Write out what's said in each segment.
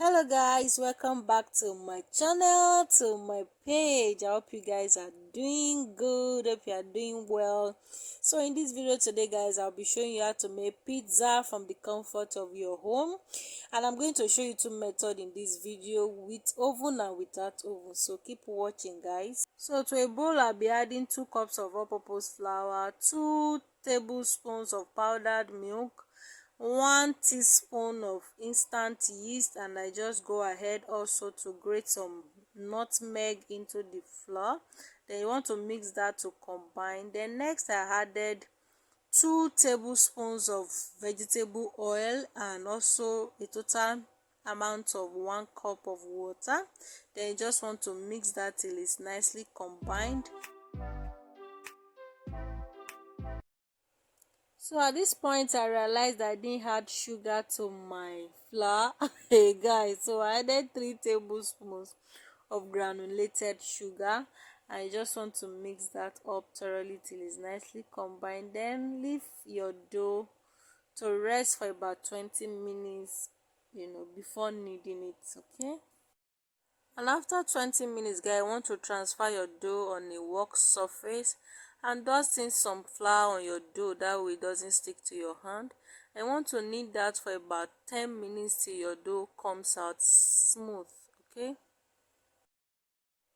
Hello guys, welcome back to my channel, to my page. I hope you guys are doing good. Hope you are doing well. So in this video today guys, I'll be showing you how to make pizza from the comfort of your home, and I'm going to show you two methods in this video, with oven and without oven. So keep watching guys. So to a bowl, I'll be adding 2 cups of all-purpose flour, 2 tablespoons of powdered milk, 1 teaspoon of instant yeast, and I just go ahead also to grate some nutmeg into the flour. Then you want to mix that to combine. Then next I added 2 tablespoons of vegetable oil and also a total amount of 1 cup of water. Then you just want to mix that till it's nicely combined. So at this point I realized I didn't add sugar to my flour. Hey guys, so I added 3 tablespoons of granulated sugar. I just want to mix that up thoroughly till it's nicely combined. Then leave your dough to rest for about 20 minutes, before kneading it. Okay, and after 20 minutes guys, I want to transfer your dough on a work surface and dust in some flour on your dough, that way it doesn't stick to your hand. I want to knead that for about 10 minutes till your dough comes out smooth. Okay,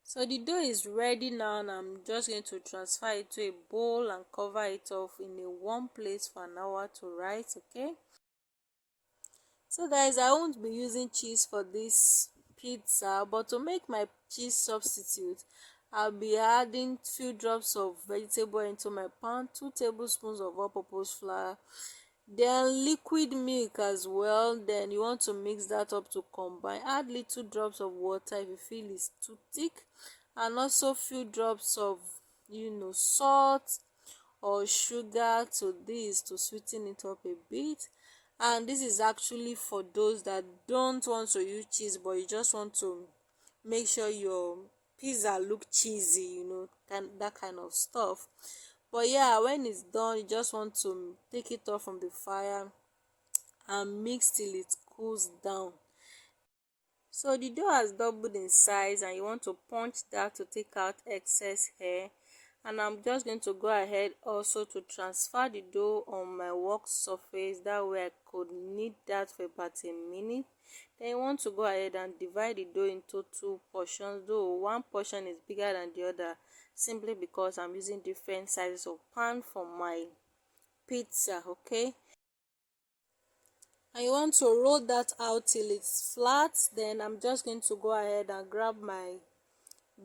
so the dough is ready now, and I'm just going to transfer it to a bowl and cover it off in a warm place for an hour to rise. Okay, so guys, I won't be using cheese for this pizza, but to make my cheese substitute, I'll be adding few drops of vegetable into my pan, 2 tablespoons of all-purpose flour, then liquid milk as well. Then you want to mix that up to combine. Add little drops of water if you feel it's too thick, and also few drops of salt or sugar to this to sweeten it up a bit. And this is actually for those that don't want to use cheese, but you just want to make sure your pizza look cheesy, that kind of stuff. But yeah, when it's done, you just want to take it off from the fire and mix till it cools down. So the dough has doubled in size, and you want to punch that to take out excess hair. And I'm just going to go ahead also to transfer the dough on my work surface, that way I could knead that for about a minute. Then you want to go ahead and divide the dough into 2 portions, though one portion is bigger than the other, simply because I'm using different sizes of pan for my pizza. Okay, and you want to roll that out till it's flat. Then I'm just going to go ahead and grab my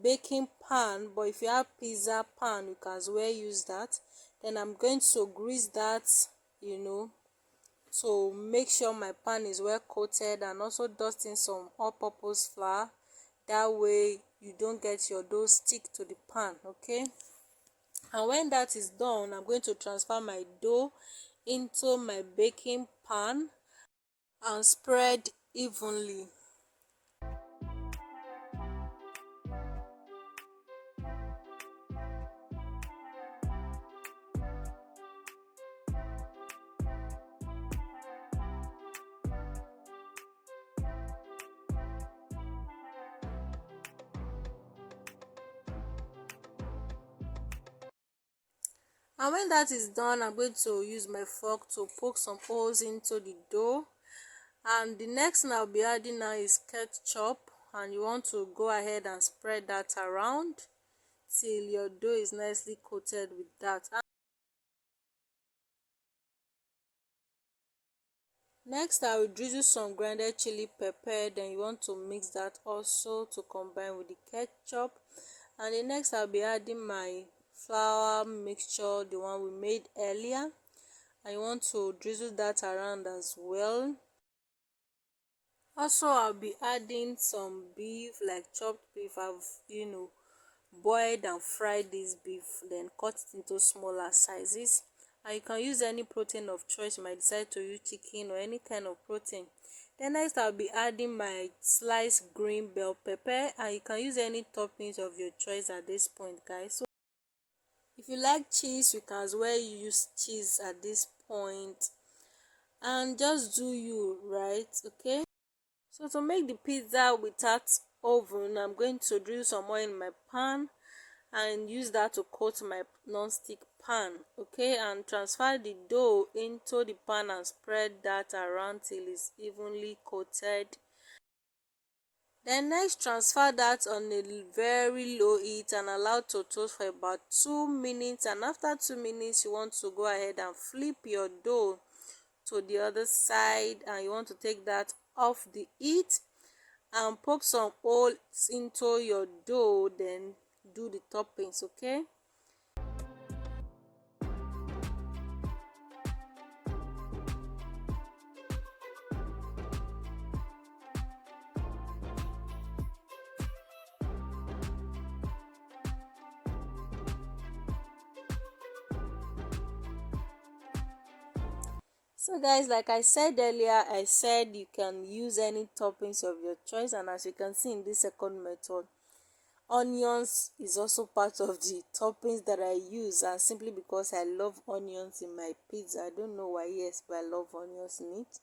baking pan, but if you have pizza pan, you can as well use that. Then I'm going to grease that, to make sure my pan is well coated, and also dust in some all-purpose flour, that way you don't get your dough stick to the pan. Okay, and when that is done, I'm going to transfer my dough into my baking pan and spread evenly. And when that is done, I'm going to use my fork to poke some holes into the dough. And the next thing I'll be adding now is ketchup, and you want to go ahead and spread that around till your dough is nicely coated with that. Next, I will drizzle some grounded chili pepper. Then you want to mix that also to combine with the ketchup. And the next, I'll be adding my flour mixture, the one we made earlier. And you want to drizzle that around as well. Also, I'll be adding some beef, like chopped beef. I've boiled and fried this beef, then cut it into smaller sizes. And you can use any protein of choice. You might decide to use chicken or any kind of protein. Then next, I'll be adding my sliced green bell pepper, and you can use any toppings of your choice at this point guys. So if you like cheese, you can as well use cheese at this point, and just do you, right? Okay, So to make the pizza without oven, I'm going to drill some oil in my pan and use that to coat my non-stick pan, okay, and transfer the dough into the pan and spread that around till it's evenly coated. Then next, transfer that on a very low heat and allow to toast for about 2 minutes, and after 2 minutes you want to go ahead and flip your dough to the other side, and you want to take that off the heat and poke some holes into your dough, then do the toppings, okay. So guys, like I said earlier, I said you can use any toppings of your choice, and as you can see in this second method, onions is also part of the toppings that I use, and simply because I love onions in my pizza. I don't know why, yes, but I love onions in it.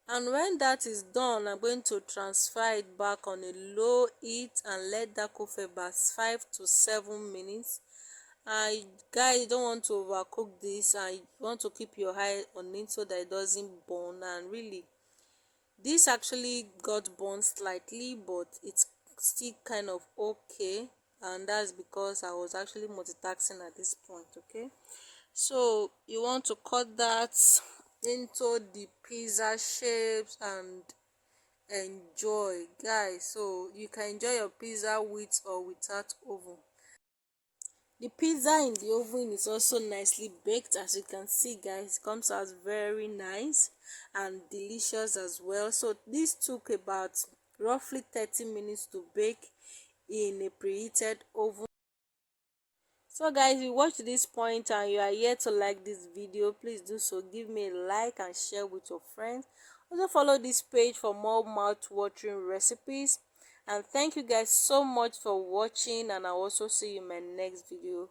And when that is done, I'm going to transfer it back on a low heat and let that cook for about 5 to 7 minutes. Guys, you don't want to overcook this, and you want to keep your eye on it so that it doesn't burn. And really, this actually got burned slightly, but it's still kind of okay, and that's because I was actually multitasking at this point, okay. So you want to cut that into the pizza shapes and enjoy, guys. So you can enjoy your pizza with or without oven. The pizza in the oven is also nicely baked, as you can see, guys. It comes out very nice and delicious as well. So this took about roughly 30 minutes to bake in a preheated oven. So guys, if you watch this point and you are yet to like this video, please do so. Give me a like and share with your friends. Also follow this page for more mouth-watering recipes. And thank you guys so much for watching, and I'll also see you in my next video.